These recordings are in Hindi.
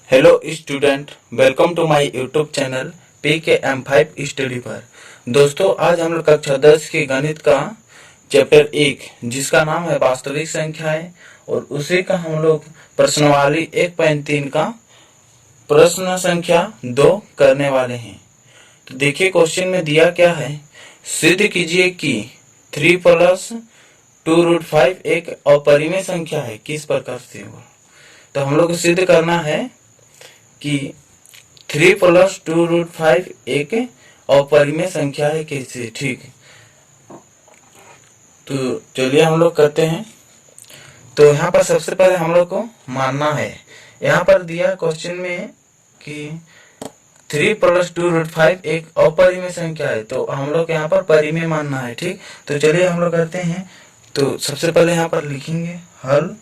Hello student, welcome to my YouTube channel PKM5 study पर। दोस्तों, आज हम लोग कक्षा 10 के गणित का चैप्टर 1 जिसका नाम है वास्तविक संख्याएं और उसी का हम लोग प्रश्नावली 1.3 का प्रश्न संख्या 2 करने वाले हैं। तो देखिए क्वेश्चन में दिया क्या है। सिद्ध कीजिए कि 3 प्लस 2√5 एक अपरिमेय संख्या है, किस प्रकार से होगा। तो हम लोग को सिद्ध करना है कि 3 प्लस 2√5 एक अपरिमेय संख्या है, कैसे। ठीक, तो चलिए हम लोग करते हैं। तो यहाँ पर सबसे पहले हम लोग को मानना है, यहाँ पर दिया क्वेश्चन में कि 3 प्लस 2√5 एक अपरिमेय संख्या है, तो हम लोग यहाँ पर परिमेय मानना है। ठीक, तो चलिए हम लोग करते हैं। तो सबसे पहले यहाँ पर लिखेंगे हल।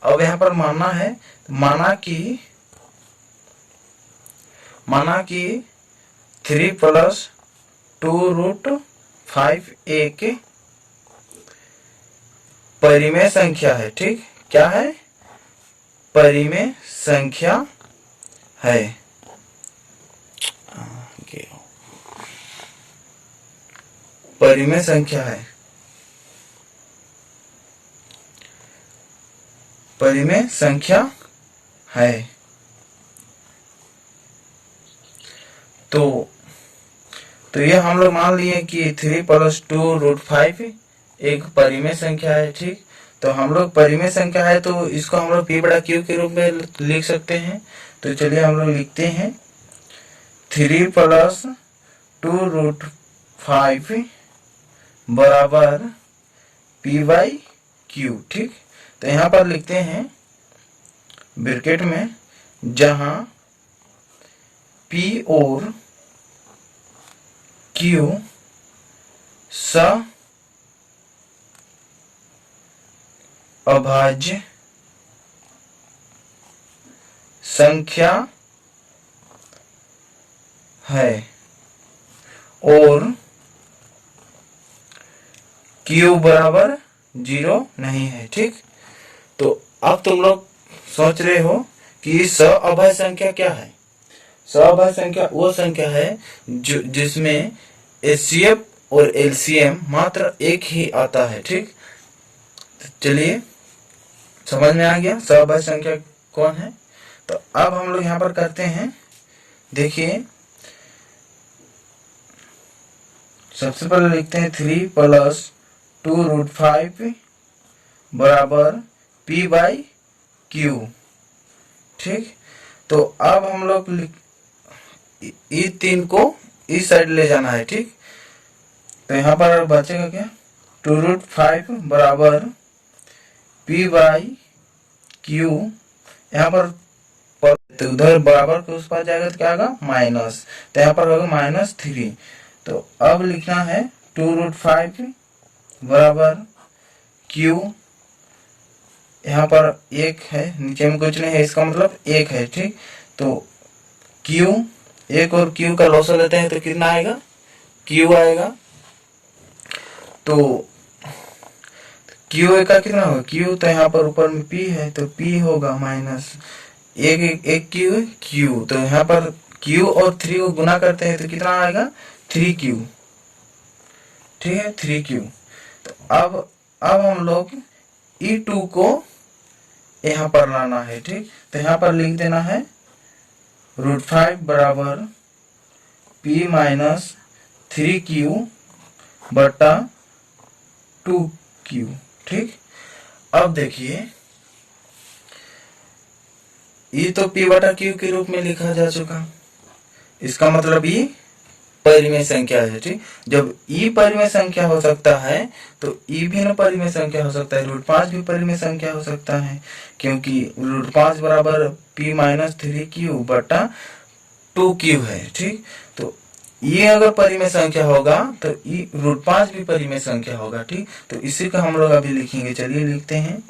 अब यहाँ पर मानना है, माना कि 3 प्लस 2√5 एक परिमेय संख्या है। ठीक, क्या है? परिमेय संख्या है। परिमेय संख्या है। परिमेय संख्या है। तो ये हम लोग मान लिए कि 3 प्लस 2√5 एक परिमेय संख्या है। ठीक, तो हम लोग परिमेय संख्या है तो इसको हम लोग P बड़ा Q के रूप में लिख सकते हैं। तो चलिए हम लोग लिखते हैं 3 प्लस 2√5 बराबर P/Q। ठीक, तो यहाँ पर लिखते हैं ब्रैकेट में, जहां P और Q अभाज्य संख्या है और Q बराबर 0 नहीं है। ठीक, तो अब तुम लोग सोच रहे हो कि अभाज्य संख्या क्या है। अभाज्य संख्या वो संख्या है जो जिसमें HCF और LCM मात्र एक ही आता है। ठीक, चलिए समझ में आ गया अभाज्य संख्या कौन है। तो अब हम लोग यहाँ पर करते हैं। देखिए सबसे पहले लिखते हैं 3 प्लस 2√5 बराबर P/Q। ठीक, तो अब हम लोग इस 3 को इस साइड ले जाना है। ठीक, तो यहाँ पर बचेगा क्या? 2√5 बराबर P/Q। यहाँ पर तो उधर बराबर के उस पास जाएगा तो क्या होगा? माइनस, तो यहाँ पर होगा -3। तो अब लिखना है 2√5 बराबर Q। यहाँ पर 1 है, नीचे में कुछ नहीं है, इसका मतलब 1 है। ठीक, तो Q 1 और Q का लॉस लेते हैं तो कितना आएगा? Q आएगा। तो Q का कितना होगा? Q तो यहाँ पर ऊपर में P है तो P होगा माइनस एक Q। तो यहाँ पर Q और 3 को गुना करते हैं तो कितना आएगा? 3Q। ठीक है, 3Q। तो अब हम लोग E2 को यहाँ पर लाना है। ठीक, तो यहाँ पर लिख देना है √5 बराबर P माइनस 3Q बटा 2Q। ठीक, अब देखिए ये तो P बटा Q के रूप में लिखा जा चुका, इसका मतलब ये परिमेय संख्या है। ठीक, जब E परिमेय संख्या हो सकता है तो E भी न परिमेय संख्या हो सकता है, √5 भी परिमेय संख्या हो सकता है, क्योंकि √5 बराबर P माइनस 3Q बटा 2Q है। ठीक, तो ये अगर परिमेय संख्या होगा तो √5 भी परिमेय संख्या होगा। ठीक, तो इसी का हम लोग अभी लिखेंगे। चलिए लिखते हैं।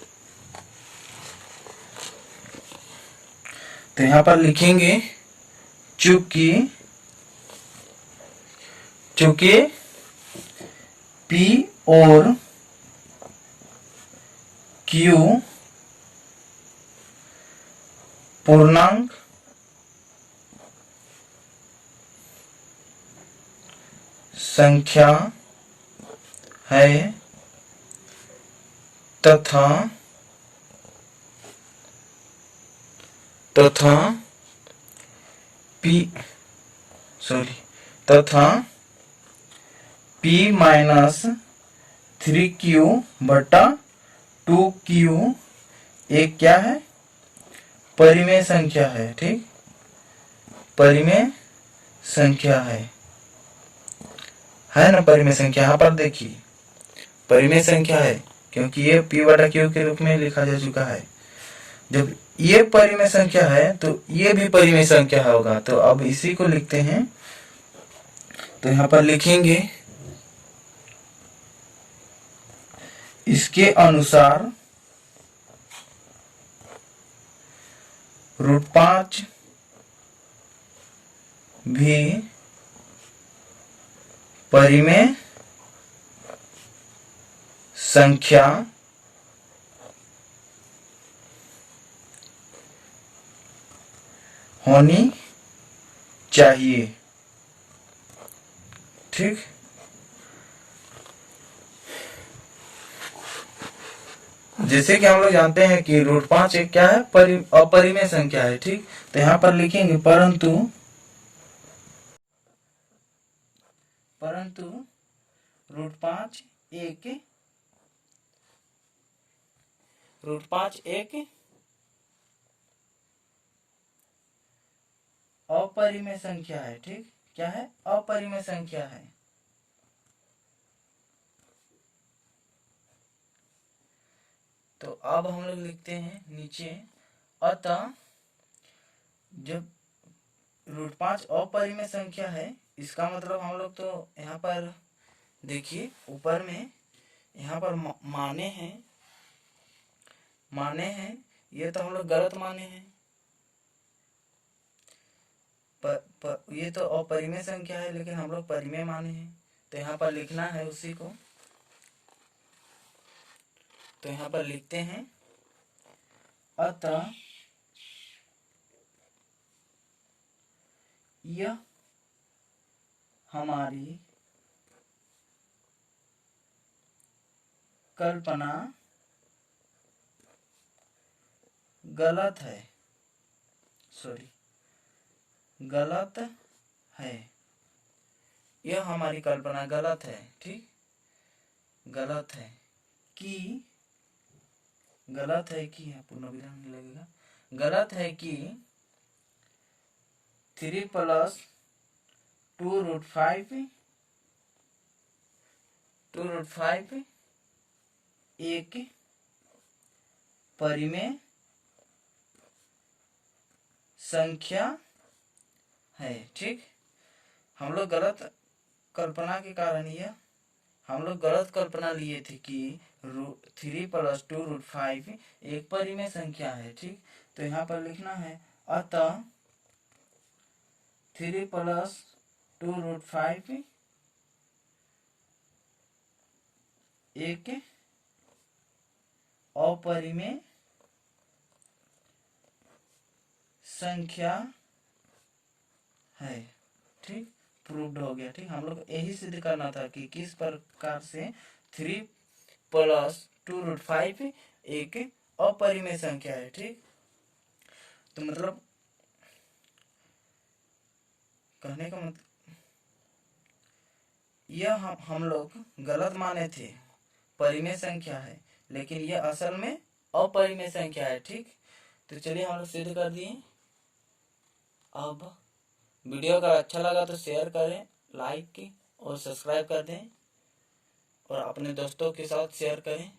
तो यहाँ पर लिखेंगे चूंकि P और Q पूर्णांक संख्या है तथा p माइनस 3q बटा 2q एक क्या है, परिमेय संख्या है। ठीक, परिमेय संख्या है ना, परिमेय संख्या। यहाँ पर देखिए परिमेय संख्या है क्योंकि ये p बटा q के रूप में लिखा जा चुका है। जब ये परिमेय संख्या है तो ये भी परिमेय संख्या होगा। तो अब इसी को लिखते हैं, तो यहाँ पर लिखेंगे इसके अनुसार √5 भी परिमेय संख्या होनी चाहिए। ठीक, जैसे कि हम लोग जानते हैं कि √5 एक क्या है, अपरिमेय संख्या है। ठीक, तो यहाँ पर लिखेंगे परंतु √5 एक अपरिमेय संख्या है। ठीक, क्या है, अपरिमेय संख्या है। तो अब हम लोग लिखते हैं नीचे, अतः जब √5 अपरिमेय संख्या है, इसका मतलब हम लोग तो यहाँ पर देखिए ऊपर में यहाँ पर माने हैं, ये तो हम लोग गलत माने हैं। ये तो अपरिमेय संख्या है लेकिन हम लोग परिमेय माने हैं, तो यहाँ पर लिखना है उसी को। तो यहाँ पर लिखते हैं, अतः यह हमारी कल्पना गलत है। यह हमारी कल्पना गलत है। ठीक, गलत है कि पूर्ण विराम नहीं लगेगा। गलत है कि 3 + 2√5 एक परिमेय संख्या है। ठीक, हम लोग गलत कल्पना के कारण यह हम लोग गलत कल्पना लिए थे कि 3 + 2√5 एक परिमेय संख्या है। ठीक, तो यहाँ पर लिखना है, अतः 3 + 2√5 एक अपरिमेय संख्या है। ठीक, प्रूव्ड हो गया। ठीक, हम लोग यही सिद्ध करना था कि किस प्रकार से 3 + 2√5 एक अपरिमेय संख्या है। ठीक, तो मतलब कहने का मतलब यह हम लोग गलत माने थे, परिमेय संख्या है, लेकिन यह असल में अपरिमेय संख्या है। ठीक, तो चलिए हम लोग सिद्ध कर दिए। अब वीडियो अगर अच्छा लगा तो शेयर करें, लाइक और सब्सक्राइब कर दें और अपने दोस्तों के साथ शेयर करें।